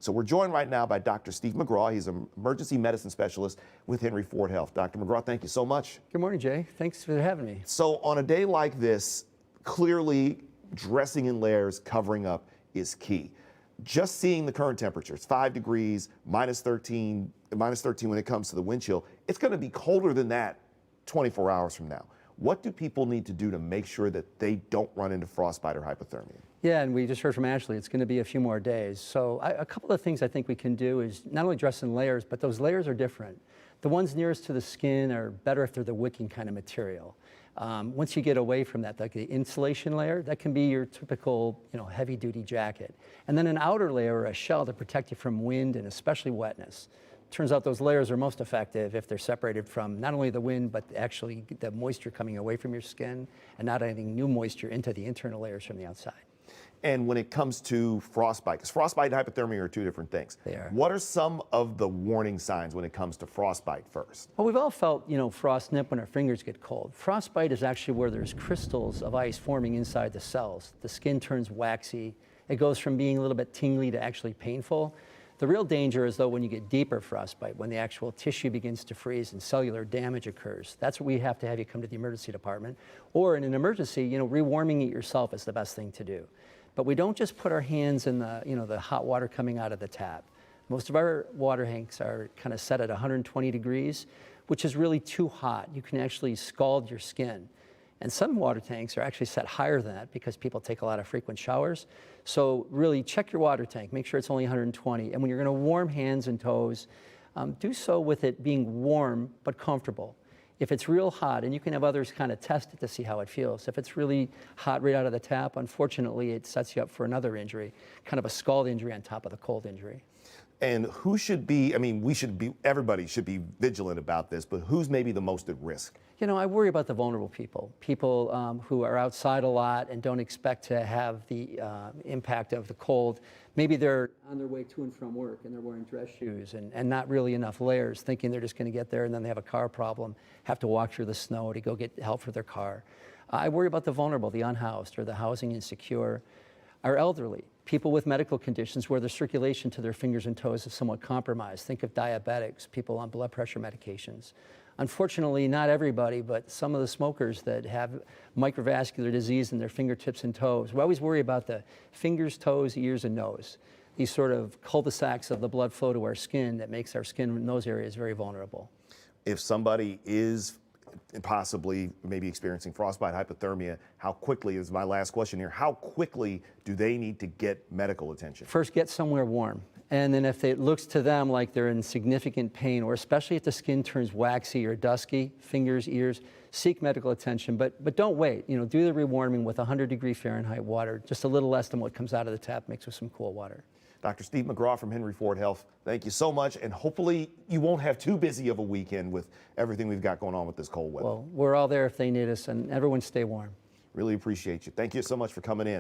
So we're joined right now by Dr. Steve McGraw. He's an emergency medicine specialist with Henry Ford Health. Dr. McGraw, thank you so much. Good morning, Jay. Thanks for having me. So on a day like this, clearly dressing in layers, covering up is key. Just seeing the current temperatures, 5 degrees, minus 13 when it comes to the wind chill, it's going to be colder than that 24 hours from now. What do people need to do to make sure that they don't run into frostbite or hypothermia? Yeah, and we just heard from Ashley, it's going to be a few more days. So a couple of things I think we can do is not only dress in layers, but those layers are different. The ones nearest to the skin are better if they're the wicking kind of material. Once you get away from that, like the insulation layer, that can be your typical, heavy-duty jacket. And then an outer layer or a shell to protect you from wind and especially wetness. Turns out those layers are most effective if they're separated from not only the wind, but actually the moisture coming away from your skin and not adding new moisture into the internal layers from the outside. And when it comes to frostbite, because frostbite and hypothermia are two different things. They are. What are some of the warning signs when it comes to frostbite first? Well, we've all felt, frost nip when our fingers get cold. Frostbite is actually where there's crystals of ice forming inside the cells. The skin turns waxy. It goes from being a little bit tingly to actually painful. The real danger is, though, when you get deeper frostbite, when the actual tissue begins to freeze and cellular damage occurs. That's what we have to have you come to the emergency department. Or in an emergency, rewarming it yourself is the best thing to do. But we don't just put our hands in the hot water coming out of the tap. Most of our water tanks are kind of set at 120 degrees, which is really too hot. You can actually scald your skin. And some water tanks are actually set higher than that because people take a lot of frequent showers. So really check your water tank, make sure it's only 120. And when you're going to warm hands and toes, do so with it being warm but comfortable. If it's real hot, and you can have others kind of test it to see how it feels. If it's really hot right out of the tap, unfortunately, it sets you up for another injury, kind of a scald injury on top of the cold injury. And who should be, everybody should be vigilant about this, but who's maybe the most at risk? I worry about the vulnerable people who are outside a lot and don't expect to have the impact of the cold. Maybe they're on their way to and from work and they're wearing dress shoes and not really enough layers, thinking they're just going to get there and then they have a car problem, have to walk through the snow to go get help for their car. I worry about the vulnerable, the unhoused or the housing insecure, our elderly, people with medical conditions where the circulation to their fingers and toes is somewhat compromised. Think of diabetics, people on blood pressure medications. Unfortunately, not everybody, but some of the smokers that have microvascular disease in their fingertips and toes. We always worry about the fingers, toes, ears, and nose. These sort of cul-de-sacs of the blood flow to our skin that makes our skin in those areas very vulnerable. If somebody is possibly maybe experiencing frostbite, hypothermia, how quickly, is my last question here, how quickly do they need to get medical attention? First, get somewhere warm. And then if it looks to them like they're in significant pain, or especially if the skin turns waxy or dusky, fingers, ears, seek medical attention. But don't wait. Do the rewarming with 100-degree Fahrenheit water, just a little less than what comes out of the tap mixed with some cool water. Dr. Steve McGraw from Henry Ford Health, thank you so much, and hopefully you won't have too busy of a weekend with everything we've got going on with this cold weather. Well, we're all there if they need us, and everyone stay warm. Really appreciate you. Thank you so much for coming in.